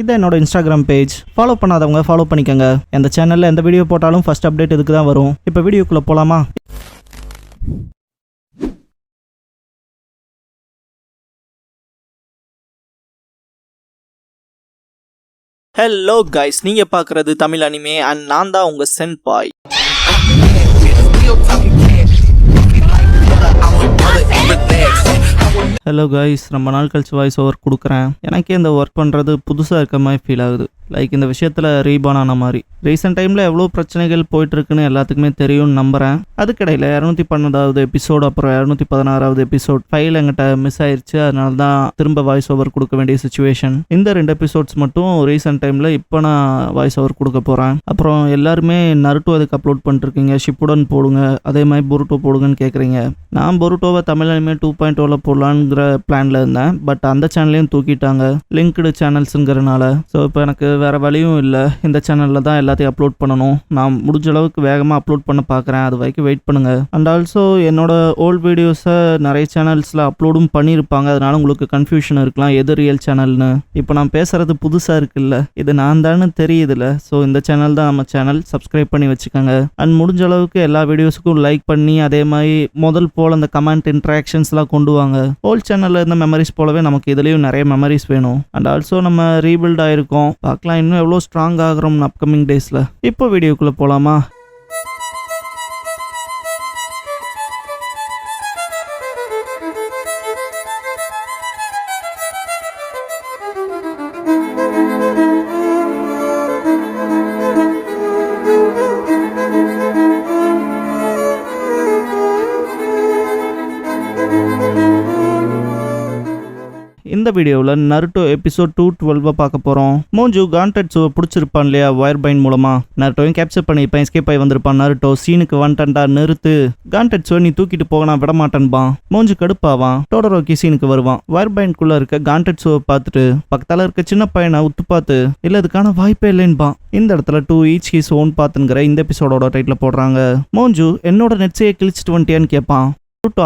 இதான் என்னோட Instagram page. Follow பண்ணாதவங்க ஃபாலோ பண்ணிக்கோங்க. இந்த சேனலில் எந்த வீடியோ போட்டாலும் ஃபர்ஸ்ட் அப்டேட் இதுக்கு தான் வரும். இப்போ வீடியோக்குள்ளே போகலாமா? ஹலோ கைஸ், நீங்கள் பார்க்குறது தமிழ் அனிமே அண்ட் நான் தான் உங்கள் சென்பாய். ஹலோ கைஸ், ரொம்ப நாள் கழிச்சு வாய்ஸ் ஓவர் கொடுக்குறேன். எனக்கே இந்த ஒர்க் பண்ணுறது புதுசாக இருக்க மாதிரி ஃபீல் ஆகுது. லைக் இந்த விஷயத்தில் ரீபான் ஆன மாதிரி. ரீசெண்ட் டைமில் எவ்வளோ பிரச்சனைகள் போயிட்டுருக்குன்னு எல்லாத்துக்குமே தெரியும்னு நம்புகிறேன். அதுக்கிடையில் 212வது எபிசோடு அப்புறம் 216வது எபிசோட் ஃபைல் எங்கிட்ட மிஸ் ஆயிடுச்சு. அதனால தான் திரும்ப வாய்ஸ் ஓவர் கொடுக்க வேண்டிய சுச்சுவேஷன். இந்த 2 எபிசோட்ஸ் மட்டும் ரீசெண்ட் டைமில் இப்போ நான் வாய்ஸ் ஓவர் கொடுக்க போகிறேன். அப்புறம் எல்லாருமே நருட்டோ அதுக்கு அப்லோட் பண்ணிருக்கீங்க, ஷிப்புடன் போடுங்க, அதே மாதிரி பொருட்டோ போடுங்கன்னு கேட்குறீங்க. நான் பொருட்டோவை தமிழ் அனிமே 2.0 போடலான்ங்கிற பிளானில் இருந்தேன். பட் அந்த சேனலையும் தூக்கிட்டாங்க லிங்க்டு சேனல்ஸுங்கிறனால. ஸோ இப்போ எனக்கு வேறு வழியும் இல்லை. இந்த சேனலில் தான் எல்லாத்தையும் அப்லோட் பண்ணணும். நான் முடிஞ்ச அளவுக்கு வேகமாக அப்லோட் பண்ண பார்க்குறேன். அது வரைக்கும் வெயிட் பண்ணுங்கள். அண்ட் ஆல்சோ என்னோட ஓல்ட் வீடியோஸை நிறைய சேனல்ஸில் அப்லோடும் பண்ணியிருப்பாங்க. அதனால உங்களுக்கு கன்ஃபியூஷன் இருக்கலாம் எது ரியல் சேனல்னு. இப்போ நான் பேசுகிறது புதுசாக இருக்குல்ல, இது நான் தானே தெரியுதுல்ல. ஸோ இந்த சேனல் தான் நம்ம சேனல். சப்ஸ்கிரைப் பண்ணி வச்சுக்கோங்க. அண்ட் முடிஞ்ச அளவுக்கு எல்லா வீடியோஸுக்கும் லைக் பண்ணி அதே மாதிரி முதல் போல் அந்த கமெண்ட் இன்ட்ராக்ஷன்ஸ்லாம் கொண்டு வாங்க. ஓல்ட் சேனலில் இருந்த மெமரிஸ் போலவே நமக்கு இதுலேயும் நிறைய மெமரிஸ் வேணும். அண்ட் ஆல்சோ நம்ம ரீபில்ட் ஆகிருக்கோம். பார்க்கலாம் இன்னும் எவ்வளோ ஸ்ட்ராங் ஆகிறோம் அப்கமிங் டேஸில். இப்போ வீடியோக்குள்ளே போகலாமா? இந்த வீடியோவில் நருட்டோ எபிசோட் 212 பார்க்க போகிறோம். மோஞ்சு கான்டெட்ஸுவை பிடிச்சிருப்பான் இல்லையா வயர் பைன் மூலமாக. நருட்டோவையும் கேப்சர் பண்ணியிருப்பான். எஸ்கேப் ஆகி வந்திருப்பான். நருட்டோ சீனுக்கு வந்துட்டா நிறுத்து, கான்டெட்ஸுவை நீ தூக்கிட்டு போக நான் விட மாட்டேன்பான். மோஞ்சு கடுப்பாவான். டோடரோக்கி சீனுக்கு வருவான். வயர் பைன்குள்ளே இருக்க கான்டெட்ஸுவை பார்த்துட்டு பக்கத்தால் இருக்க சின்ன பையனை உத்து பார்த்து இல்லை அதுக்கான வாய்ப்பே இல்லைன்பான். இந்த இடத்துல 2 ஈச் ஹீஸ் ஓன் பாத்துங்கிற இந்த எபிசோடோட டைட்டில் போடுறாங்க. மோஞ்சு என்னோட நெட்ஸையே கிழிச்சிட்டு வந்துட்டியான்னு கேட்பான்.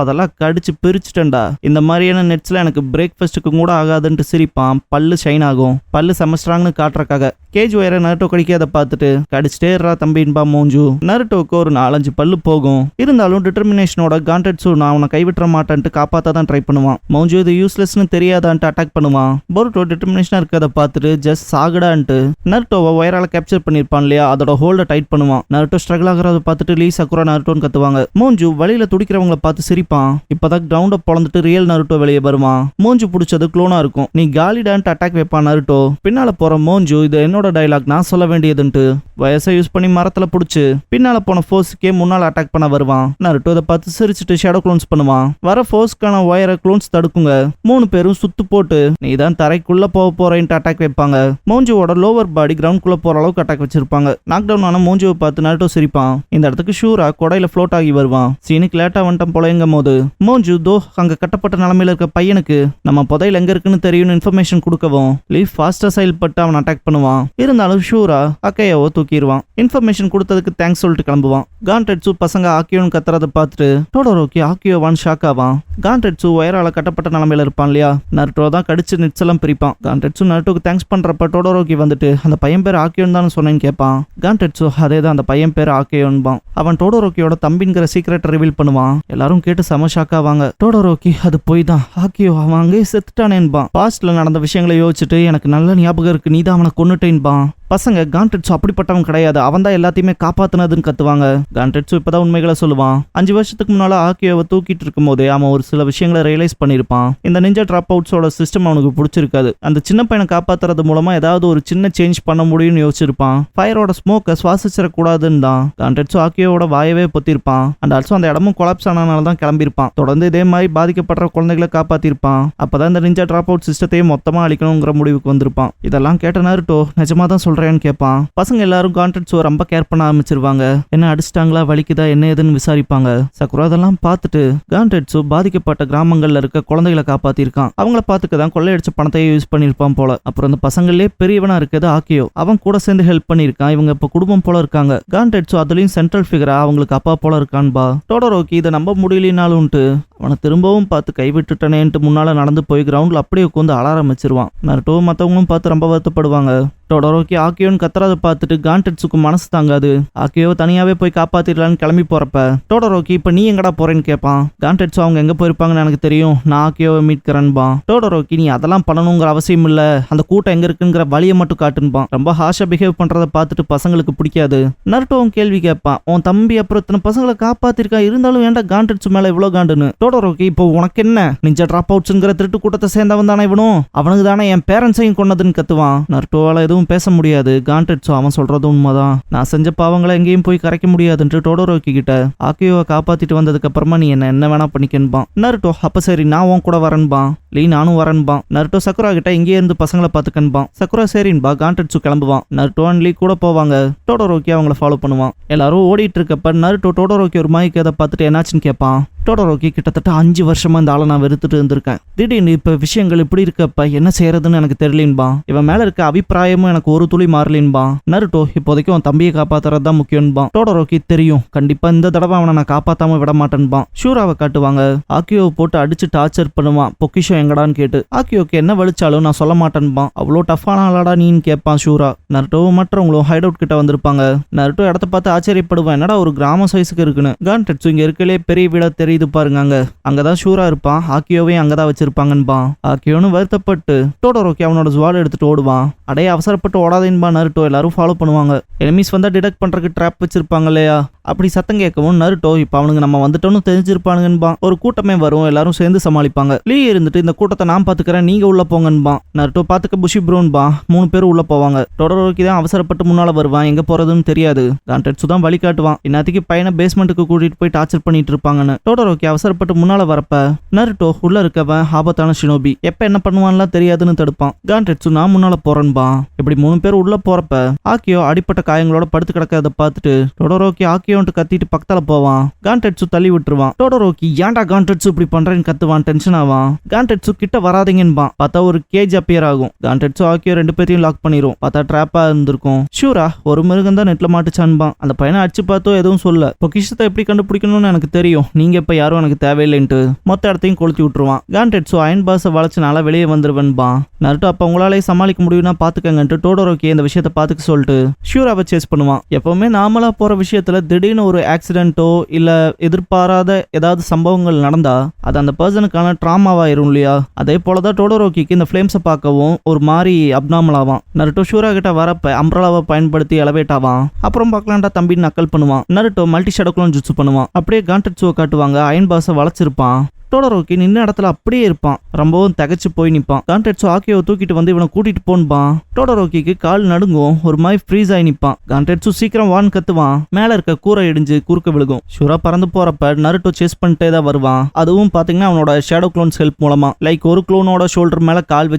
அதெல்லாம் கடிச்சு பிரிச்சுட்டேன்டா. இந்த மாதிரியான நெட்ஸ்ல எனக்கு பிரேக்ஃபாஸ்ட்டுக்கு கூட ஆகாதுன்ட்டு சிரிப்பான். பல்லு ஷைன் ஆகும். பல்லு செமஸ்ட்ராங்னு காட்டுறக்காக கேஜ் ஒயரை நருட்டோ கடிக்காத பார்த்துட்டு கடிச்சிட்டே இருறா தம்பின்பா மோஞ்சு. நருட்டோக்கு ஒரு 4-5 பல்லு போகும். இருந்தாலும் டிட்டர்மினேஷனோட கான்டெட்ஸு நான் அவனை கைவிட்டுற மாட்டேன்ட்டு காப்பாற்ற தான் ட்ரை பண்ணுவான். மோஞ்சு இது யூஸ்லெஸ்னு தெரியாதான்ட்டு அட்டாக் பண்ணுவான். பொருட்டோ டிட்டர்மினேஷனாக இருக்கிறத பார்த்துட்டு ஜஸ்ட் சாகுடான்ட்டு நருட்டோவை ஒயரால் கேப்சர் பண்ணியிருப்பான் இல்லையா, அதோட ஹோல்டை டைட் பண்ணுவான். நருட்டோ ஸ்ட்ரகிள் ஆகிறத பார்த்துட்டு லீ சக்குரா நருட்டோன்னு கத்துவாங்க. மோஞ்சு வழியில துடிக்கிறவங்களை பார்த்து சிரிப்பான். இப்பதான் கிரவுண்ட பொழந்துட்டு ரியல் நருட்டோ வெளியே வருவான். மோஞ்சு பிடிச்சது க்ளோனா இருக்கும். நீ காலிடான்ட்டு அட்டாக் வைப்பான் நருட்டோ. பின்னால போற மோஞ்சு இது என்னோட டைலாக், நான் சொல்ல வேண்டியதுன்ட்டு வயசை யூஸ் பண்ணி மரத்துல புடிச்சு பின்னால போன ஃபோர்ஸுக்கே முன்னால அட்டாக் பண்ண வருவான். நருட்டோ இதை பார்த்து சிரிச்சுட்டு ஷேடோ க்ளோன்ஸ் பண்ணுவான். வர ஃபோர்ஸ்க்கான ஒயரை க்ளோன்ஸ் தடுக்குங்க. 3 பேரும் சுத்து போட்டு நீ தான் தரைக்குள்ள போக போறேன்ட்டு அட்டாக் வைப்பாங்க. மோஞ்சுவோட லோவர் பாடி கிரவுண்ட்குள்ள போற அளவுக்கு அட்டாக் வச்சிருப்பாங்க. நாக் டவுன் ஆன மோஞ்சுவை பார்த்து நருட்டோ சிரிப்பான். இந்த இடத்துக்கு ஷூரா கொடையில ஃப்ளோட் ஆகி வருவான். சீனுக்கு லேட்டா வந்துட்டான் போலங்கும் போது மோஞ்சு தோ அங்க கட்டப்பட்ட நிலைமையில இருக்க பையனுக்கு நம்ம புதையல் எங்க இருக்குன்னு தெரியும் இன்ஃபர்மேஷன் கொடுக்கவும் லீவ் ஃபாஸ்டா செயல்பட்டு அவன் அட்டாக் பண்ணுவான். இருந்தாலும் ஷூரா அக்கையாவோ தூக்கிடுவான். இன்ஃபர்மேஷன் கொடுத்ததுக்கு தேங்க்ஸ் சொல்லிட்டு கிளம்புவான். கான்டெட்ஸு பசங்க ஆக்கியோன்னு கத்துறதை பார்த்துட்டு டோடரோக்கி ஆக்கியோவான்னு ஷாக் ஆவான். கான்டெட்ஸு வயரால கட்டப்பட்ட நிலைமையில இருப்பான் இல்லையா, நருட்டோ தான் கடிச்சு நெட்ஸ் எல்லாம் பிரிப்பான். கான்டெட்ஸு நருட்டோக்கு தேங்க்ஸ் பண்றப்ப டோடரோக்கி வந்துட்டு அந்த பையன் பேர் ஆக்கியோன்னு தான் சொன்னேன்னு கேட்பான். கான்டெட்ஸு அதே தான் அந்த பையன் பேர் ஆக்கியோன்பான். அவன் டோடரோக்கியோட தம்பிங்கிற சீக்ரெட் ரிவீல் பண்ணுவான். எல்லாரும் கேட்டு செம ஷாக் ஆவாங்க. டோடரோக்கி அது போய் தான் ஆக்கியோ அவன் அங்கே செத்துட்டானேன்பான். பாஸ்ட்ல நடந்த விஷயங்களை யோசிச்சுட்டு எனக்கு நல்ல ஞாபகம் இருக்கு, நீ தான் அவனை கொன்னுட்டேன்பான். பசங்க கான்டெட்ஸு அப்படிப்பட்டவன் கிடையாது, அவன் தான் எல்லாத்தையுமே காப்பாத்தினதுன்னு கத்துவாங்க. கான்டெட்ஸு இப்பதான் உண்மைகளை சொல்லுவான். 5 வருஷத்துக்கு முன்னால ஆக்கியோவை தூக்கிட்டு இருக்கும் போதே அவன் ஒரு சில விஷயங்களை ரியலைஸ் பண்ணிருப்பான். இந்த நிஞ்சா டிராப் அவுட்ஸோட சிஸ்டம் அவனுக்கு பிடிச்சிருக்காது. அந்த சின்ன பையனை காப்பாத்துறது மூலமா ஏதாவது ஒரு சின்ன சேஞ்ச் பண்ண முடியும்னு யோசிச்சிருப்பான். ஃபயரோட ஸ்மோக்கை சுவாசிச்சிடக்கூடாதுன்னு தான் கான்டெட்ஸு ஆக்கியோவோட வாயவே பொத்திருப்பான். அண்ட் ஆல்சோ அந்த இடமும் கொலாப்ஸ் ஆனனால தான் கிளம்பியிருப்பான். தொடர்ந்து இதே மாதிரி பாதிக்கப்படுற குழந்தைகளை காப்பாத்திருப்பான். அப்பதான் இந்த நிஞ்சா டிராப் அவுட் சிஸ்டத்தையே மொத்தமா அழிக்கணுங்கிற முடிவுக்கு வந்திருப்பான். இதெல்லாம் கேட்ட நருட்டோ நிஜமா தான் சொல்றேன்னு கேட்பான். பசங்க எல்லாரும் கான்டெட்ஸுவை ரொம்ப கேர் பண்ண ஆரம்பிச்சிருவாங்க. என்ன அடிச்சிட்டாங்களா, வலிக்குதா, என்ன ஏதுன்னு விசாரிப்பாங்க. சக்குரா அதெல்லாம் பார்த்துட்டு கான்டெட்ஸு பாதிக்கப்பட்ட கிராமங்கள்ல இருக்க குழந்தைகளை காப்பாத்திருக்கான். அவங்கள பார்த்துக்க தான் கொள்ளையடிச்ச பணத்தையே யூஸ் பண்ணிருப்பான் போல. அப்புறம் அந்த பசங்களே பெரியவனா இருக்கிறது ஆக்கியோ. அவன் கூட சேர்ந்து ஹெல்ப் பண்ணிருக்கான். இவங்க இப்ப குடும்பம் போல இருக்காங்க. கான்டெட்ஸு அதுலயும் சென்ட்ரல் ஃபிகரா அவங்களுக்கு அப்பா போல இருக்கான்பா. டோடரோக்கி இதை நம்ப முடியலனாலும்ட்டு அவனை திரும்பவும் பார்த்து கைவிட்டுட்டனேன்ட்டு முன்னால நடந்து போய் கிரவுண்ட்ல அப்படியே உட்காந்து அழ ஆரம்பிச்சிருவான். நருட்டோ மற்றவங்களும் பார்த்து ரொம்ப வருத்தப்படுவாங்க. டோடோரோக்கி ஆக்கியோன்னு கத்துறத பார்த்துட்டு கான்டெட்ஸுக்கு மனசு தாங்காது. ஆக்கியோவை தனியாவே போய் காப்பாத்திடலான்னு கிளம்பி போறப்ப டோடோரோக்கி இப்ப நீ எங்கடா போறேன்னு கேட்பான். கான்டெட்ஸோ அவங்க எங்க போயிருப்பாங்கன்னு எனக்கு தெரியும், நான் ஆக்கியோவை மீட்கிறேன்பான். டோடோரோக்கி நீ அதெல்லாம் பண்ணணுங்கிற அவசியம் இல்ல, அந்த கூட்டம் எங்க இருக்குங்கிற வழியை மட்டும் காட்டுன்பான். ரொம்ப ஹாஷா பிஹேவ் பண்றதை பார்த்துட்டு பசங்களுக்கு பிடிக்காது. நருட்டோவும் கேள்வி கேட்பான், உன் தம்பி அப்புறம் இத்தனை பசங்களை காப்பாத்திருக்கா, இருந்தாலும் ஏன்டா கான்டெட்ஸ் மேல இவ்வளவு காண்டுன்னு. டோடோரோக்கி இப்போ உனக்கு என்ன, நிஞ்சா டிராப் அவுட்ஸ்ங்கிற திருட்டு கூட்டத்தை சேர்ந்தவன் தானே இவனும், அவனுக்கு தானே என் பேரண்ட்ஸையும் கொன்னதுன்னு கத்துவான். நருட்டோவால எதுவும் பேச முடியாது. கான்டெட்ஸோ அவன் சொல்றது உண்மைதான், நான் செஞ்ச பாவங்களை எங்கேயும் போய் கரைக்க முடியாதுன்று டோடோரோக்கி கிட்ட ஆக்கியோவை காப்பாத்திட்டு வந்ததுக்கு அப்புறமா நீ என்ன வேணா பண்ணிக்கன்பான். நருட்டோ அப்ப சரி நான் உன் கூட வரேன்பான். லீ நானும் வரேன்பான். நருட்டோ சக்குரா கிட்ட இங்கே இருந்து பசங்களை பாத்துக்கன்பான். சக்குரா சரின்பா. கான்டெட்ஸு கிளம்புவான். நருட்டோ அண்ட் லீ கூட போவாங்க. டோடோரோக்கி அவங்கள ஃபாலோ பண்ணுவான். எல்லாரும் ஓடிட்டு இருக்கப்ப நருட்டோ டோடோரோக்கி ஒரு மாய்க்கு அதை பார்த்துட்டு என்னாச்சுன்னு கேட்பான். டோடோரோக்கி கிட்டத்தட்ட 5 வருஷமா இந்த ஆளை நான் வெறுத்துட்டு இருந்திருக்கேன், திடீர்னு இப்ப விஷயங்கள் இப்படி இருக்கப்ப என்ன செய்யறதுன்னு எனக்கு தெரியலின்பா. இவன் மேல இருக்க அபிப்பிராயமும் எனக்கு ஒரு துளி மாறலின்பா. நருட்டோ இப்போதைக்கு அவன் தம்பியை காப்பாத்துறதுதான் முக்கியம்பான். டோடோரோக்கி தெரியும், கண்டிப்பா இந்த தடவை அவனை நான் காப்பாத்தாம விட மாட்டேன்பான். ஷூராவை காட்டுவாங்க. ஆக்கியோவை போட்டு அடிச்சு டார்ச்சர் பண்ணுவான், பொக்கிஷம் எங்கடான்னு கேட்டு. ஆக்கியோக்கு என்ன வலிச்சாலும் நான் சொல்ல மாட்டேன்பான். அவ்வளோ டஃப்பான ஆளாடா நீன்னு கேட்பான் ஷூரா. நருட்டோவும் மற்றவங்களும் ஹைட் அவுட் கிட்ட வந்திருப்பாங்க. நருட்டோ இடத்த பார்த்து ஆச்சரியப்படுவான், என்னடா ஒரு கிராம சைஸுக்கு இருக்குன்னு. கான்டெட்ஸு இங்க இருக்கலே பெரிய வீடா தெரியுது பாருங்க, அங்கதான் ஷூரா இருப்பான், ஆக்கியோவையும் அங்கதான் வச்சிருப்பாங்கன்பா. ஆக்கியோன்னு வருத்தப்பட்டு டோடோரோக்கி அவனோட ஜுவால் எடுத்துட்டு ஓடுவான். அடைய அவசரப்பட்டு ஓடாதேன்பா நருட்டோ. எல்லாரும் ஃபாலோ பண்ணுவாங்க. எனிமீஸ் வந்தா டிடெக்ட் பண்றதுக்கு ட்ராப் வச்சிருப்பாங்க இல்லையா, அப்படி சத்தம் கேட்கவும் நருட்டோ இப்ப அவனுக்கு நம்ம வந்துட்டோம்னு தெரிஞ்சிருப்பானுங்கன்பான். ஒரு கூட்டமே வரும், எல்லாரும் சேர்ந்து சமாளிப்பாங்க. லீ இருந்துட்டு இந்த கூட்டத்தை நான் பாத்துக்கிறேன், நீங்க உள்ள போங்கன்பான். நருட்டோ பாத்துக்க புஷி ப்ரோன்பா. 3 பேர் உள்ள போவாங்க. டோடோரோக்கி தான் அவசரப்பட்டு முன்னால வருவான், எங்க போறதுன்னு தெரியாது. கான்டெட்ஸு தான் வழி காட்டுவான். இன்னத்துக்கு பையனை பேஸ்மெண்ட்டுக்கு கூட்டிட்டு போய் டார்ச்சர் பண்ணிட்டு இருப்பாங்கன்னு. டோடோரோக்கி அவசரப்பட்டு முன்னால வரப்ப நருட்டோ உள்ள இருக்கவன் ஆபத்தான ஷினோபி, எப்ப என்ன பண்ணுவான்லாம் தெரியாதுன்னு தடுப்பான். கான்டெட்ஸு நான் முன்னால போறேன்பா. இப்படி 3 பேர் உள்ள போறப்ப ஆக்கியோ அடிப்பட்ட காயங்களோட படுத்து கிடக்கிறத பார்த்துட்டு டோடோரோக்கி ஆக்கியோன்ட்டு கத்திட்டு பக்கத்தால போவான். கான்டெட்ஸு தள்ளி விட்டுருவான். டோடோரோக்கி ஏன்டா கான்டெட்ஸு இப்படி பண்றேன்னு கத்துவான். டென்ஷன் ஆவான். கான்டெட்ஸு கிட்ட வராதீங்கன்பான். பார்த்தா ஒரு கேஜ் அப்பியர் ஆகும். கான்டெட்ஸு ஆக்கியோ 2 பேரையும் லாக் பண்ணிரும். பார்த்தா ட்ராப்பா இருந்திருக்கும். ஷூரா ஒரு மிருகம் தான் நெட்ல மாட்டுச்சான்பான். அந்த பையனை அடிச்சு பார்த்தோ எதுவும் சொல்ல. பொக்கிஷத்தை எப்படி கண்டுபிடிக்கணும்னு எனக்கு தெரியும், நீங்க இப்ப யாரும் எனக்கு தேவையில்லைன்ட்டு மொத்த இடத்தையும் கொளுத்தி விட்டுருவான். கான்டெட்ஸு அயன் பாஸை வளைச்சனால வெளியே வந்துருவன்பான். நருட்டோ அப்ப உங்களாலே சமாளிக்க முடியும்னா பாத்துக்கங்கன்ட்டு டோடோரோக்கி இந்த விஷயத்த பாத்துக்க சொல்லிட்டு ஷூராவை சேஸ் பண்ணுவான். எப்பவுமே நாமளா போற விஷயத்துல திடீர்னு ஒரு ஆக்சிடென்ட்டோ இல்ல எதிர்பாராத ஏதாவது சம்பவங்கள் நடந்தா அது அந்த பர்சனுக்கான ட்ராமாவாயிரும் இல்லையா, அதே போலதான் டோடோரோக்கிக்கு இந்த ஃபிளேம்ஸை பார்க்கவும் ஒரு மாதிரி அப்நார்மல் ஆவான். நருட்டோ ஷூரா கிட்ட வரப்ப அம்ப்ரலாவை பயன்படுத்தி எலவேட் ஆவான். அப்புறம் பார்க்கலான்டா தம்பின்னு நக்கல் பண்ணுவான். நருட்டோ மல்டி ஷடக்குலம் ஜுட்சு பண்ணுவான். அப்படியே கான்டெட்ஸுவை காட்டுவாங்க. அயன் பாஸை வளைச்சிருப்பான். டோடோரோக்கி நின்ன இடத்துல அப்படியே இருப்பான். ரொம்பவும் தகச்சு போய் நிற்பான். கான்டெட்ஸு ஆக்கியோவை தூக்கிட்டு வந்து இவனை கூட்டிட்டு போன்பான். டோடோரோக்கிக்கு கால் நடுங்கும், ஒரு மாதிரி ஃப்ரீஸ் ஆகி நிற்பான். கான்டெட்ஸு சீக்கிரம் வான் கத்துவான். மேல இருக்க கூரை இடிஞ்சு குறுக்க விழுகும். ஷூரா பறந்து போறப்ப நருட்டோ சேஸ் பண்ணிட்டே தான் வருவான். அதுவும் பாத்தீங்கன்னா அவனோட ஷேடோ க்ளோன்ஸ் ஹெல்ப் மூலமா. லைக் ஒரு க்ளோனோட ஷோல்டர் மேல கால்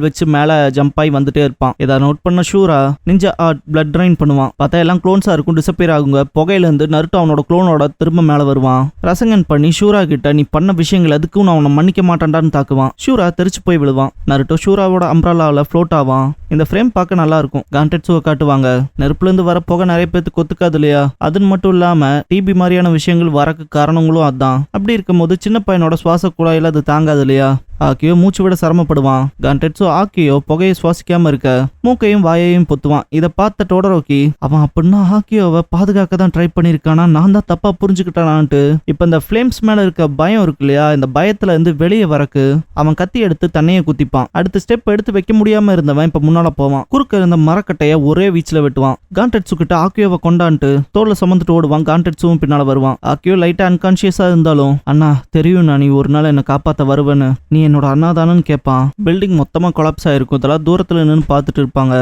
வச்சு மேல ஜம்ப் ஆகி வந்துட்டே இருப்பான். இதை நோட் பண்ண ஷூரா நிஞ்சா பிளட் ட்ரைன் பண்ணுவான். பார்த்தா எல்லாம் க்ளோன்ஸா இருக்கும், டிசப்பியர் ஆகுங்க. புகையில இருந்து நருட்டோ அவனோட க்ளோனோட திரும்ப மேல வருவான். ரசங்கன் பண்ணி ஷூரா கிட்ட நீ பண்ண விஷயங்கள் அதுக்கும் நான் அவனை மன்னிக்க மாட்டேன்டான்னு தாக்குவான். ஷூரா தெரிச்சு போய் விழுவான். நருட்டோ ஷூராவோட அம்ப்ரலாவில் ஃப்ளோட் ஆவான். இந்த ஃப்ரேம் பார்க்க நல்லா இருக்கும். கான்டெட்ஸுவை காட்டுவாங்க. நெருப்புல இருந்து வர போக நிறைய பேருக்கு ஒத்துக்காது இல்லையா, அதுன்னு மட்டும் இல்லாம டிபி மாதிரியான விஷயங்கள் வரக்கு காரணங்களும் அதான். அப்படி இருக்கும்போது சின்ன பையனோட சுவாச குழாயில அது தாங்காது இல்லையா. ஆக்கியோ மூச்சு விட சிரமப்படுவான். கான்டெட்ஸு ஆக்கியோ புகையை சுவாசிக்காம இருக்க மூக்கையும் வாயையும் பொத்துவான். இதை பார்த்த டோடோரோக்கி அவன் அப்படின்னா ஆக்கியோவை பாதுகாக்க தான் ட்ரை பண்ணிருக்கானா, நான் தான் தப்பா புரிஞ்சுக்கிட்டானான்ட்டு இப்ப இந்த ஃபிளேம்ஸ் மேல இருக்க பயம் இருக்கு இல்லையா, இந்த பயத்துல இருந்து வெளியே வரக்கு அவன் கத்தி எடுத்து தண்ணியை குத்திப்பான். அடுத்த ஸ்டெப் எடுத்து வைக்க முடியாம இருந்தவன் இப்ப முன்னால போவான். குறுக்க இருந்த மரக்கட்டைய ஒரே வீச்சுல வெட்டுவான். கான்டெட்ஸு கிட்ட ஆக்கியோவை கொண்டான்ட்டு தோல்ல சுமந்துட்டு ஓடுவான். கான்டெட்ஸும் பின்னால வருவான். ஆக்கியோ லைட்டா அன்கான்சியஸா இருந்தாலும் அண்ணா தெரியும் நீ ஒரு நாள் என்ன காப்பாத்த வருவேன்னு, நீ என்னோட அண்ணாதானு கேட்பான். பில்டிங் மொத்தமா கொலாப்ஸ் ஆயிருக்கும். இதெல்லாம் தூரத்துல நின்று பார்த்துட்டு இருப்பாங்க.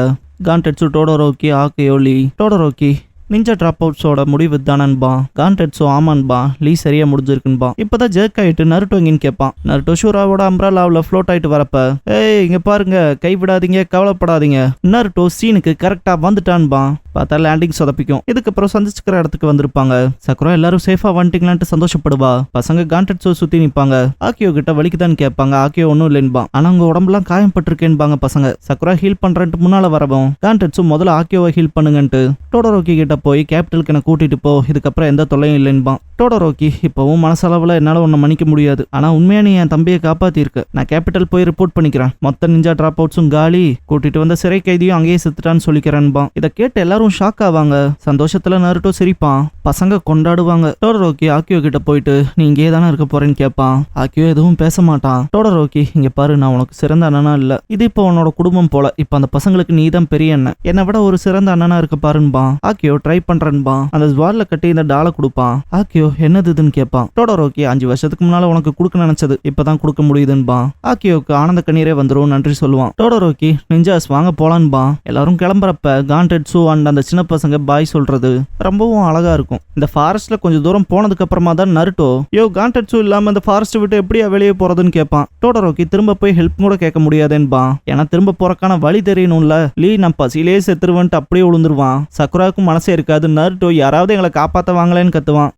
கான்டெட்ஸு டோடோரோக்கி ஆக்கியோ லீ. டோடோரோக்கி நிஞ்சா டிராப் அவுட்ஸோட முடிவு தானன்பா. கான்டெட்ஸு ஆமான்பா. லீ சரியா முடிஞ்சிருக்குன்பா. இப்பதான் ஜெர்க் ஆயிட்டு நருட்டோ எங்கன்னு கேட்பான். நருட்டோ ஷூராவோட அம்ப்ரலாவில் ஃப்ளோட் ஆயிட்டு வரப்ப ஏய் இங்க பாருங்க, கைவிடாதீங்க, கவலைப்படாதீங்க. நருட்டோ சீனுக்கு கரெக்டா வந்துட்டான்பா. பார்த்தா லேண்டிங் சொதப்பிக்கும். இதுக்கப்புறம் சந்திச்சுக்கிற இடத்துக்கு வந்திருப்பாங்க. சக்குரா எல்லாரும் சேஃபா வந்துட்டீங்களான்ட்டு சந்தோஷப்படுவா. பசங்க காண்டட்ஸோ சுத்தி நிப்பாங்க. ஆக்கியோ கிட்ட வலிக்குதான்னு கேட்பாங்க. ஆக்கியோ ஒன்னும் இல்லைன்பா. ஆனா அவங்க உடம்புலாம் காயப்பட்டிருக்கேன்பாங்க பசங்க. சக்குரா ஹீல் பண்றேன்ட்டு முன்னால வரவும் காண்டட்ஸோ முதல்ல ஆக்கியோவை ஹீல் பண்ணுங்கன்ட்டு டோடோரோக்கி கிட்ட போய் கேபிட்டலுக்கு என்ன கூட்டிட்டு போ, இதுக்கப்புறம் எந்த தொல்லையும் இல்லைன்பா. டோடோரோக்கி இப்பவும் மனசளவுல என்னால உன்னை மன்னிக்க முடியாது. ஆனா உண்மையா நீ என் தம்பியை காப்பாத்திருக்க. நான் கேபிட்டல் போய் ரிப்போர்ட் பண்ணிக்கிறேன். மொத்த நிஞ்சா டிராப் அவுட்ஸும் காலி, கூட்டிட்டு வந்த சிறை கைதியும் அங்கேயே செத்துட்டான்னு சொல்லிக்கிறேன்பா. இதை கேட்டு எல்லாரும் ஷாக் ஆவாங்க. சந்தோஷத்துல நருட்டோ சிரிப்பான். பசங்க கொண்டாடுவாங்க. டோடோரோக்கி ஆக்கியோ கிட்ட போயிட்டு நீ இங்கே தானே இருக்க போறேன்னு கேட்பான். ஆக்கியோ எதுவும் பேச மாட்டான். டோடோரோக்கி இங்க பாரு, நான் உனக்கு சிறந்த அண்ணனா இல்ல, இது இப்போ உன்னோட குடும்பம் போல. இப்ப அந்த பசங்களுக்கு நீ தான் பெரிய அண்ணன், என்னை விட ஒரு சிறந்த அண்ணனா இருக்க பாருன்பான். ஆக்கியோ ட்ரை பண்றேன்பான். அந்த ஜுவார்ல கட்டி இந்த டாலை கொடுப்பான். ஆக்கியோ என்னது இதுன்னு கேட்பான். டோடோரோக்கி 5 வருஷத்துக்கு முன்னால உனக்கு கொடுக்க நினைச்சது இப்பதான் கொடுக்க முடியுதுன்பான். ஆக்கியோக்கு ஆனந்த கண்ணீரே வந்துரும், நன்றி சொல்லுவான். டோடோரோக்கி நிஞ்சாஸ் வாங்க போலான்பான். எல்லாரும் கிளம்புறப்ப காண்டட்ஸு அண்ட் அந்த சின்ன பசங்க பாய் சொல்றது ரொம்பவும் அழகா இருக்கும். இந்த ஃபாரஸ்ட்ல கொஞ்சம் தூரம் போனதுக்கு அப்புறமா தான் நருட்டோ யோ காண்டட்ஸு இல்லாம இந்த ஃபாரஸ்ட் விட்டு எப்படியா வெளியே போறதுன்னு கேட்பான். டோடோரோக்கி திரும்ப போய் ஹெல்ப் கூட கேட்க முடியாதுன்பான். ஏன்னா திரும்ப போறக்கான வழி தெரியணும்ல. லீ நான் பசியிலே செத்துருவன்ட்டு அப்படியே விழுந்துருவான். சக்குராவுக்கும் மனசே இருக்காது. நருட்டோ யாராவது எங்களை காப்பாத்த வாங்கலன்னு கத்துவான்.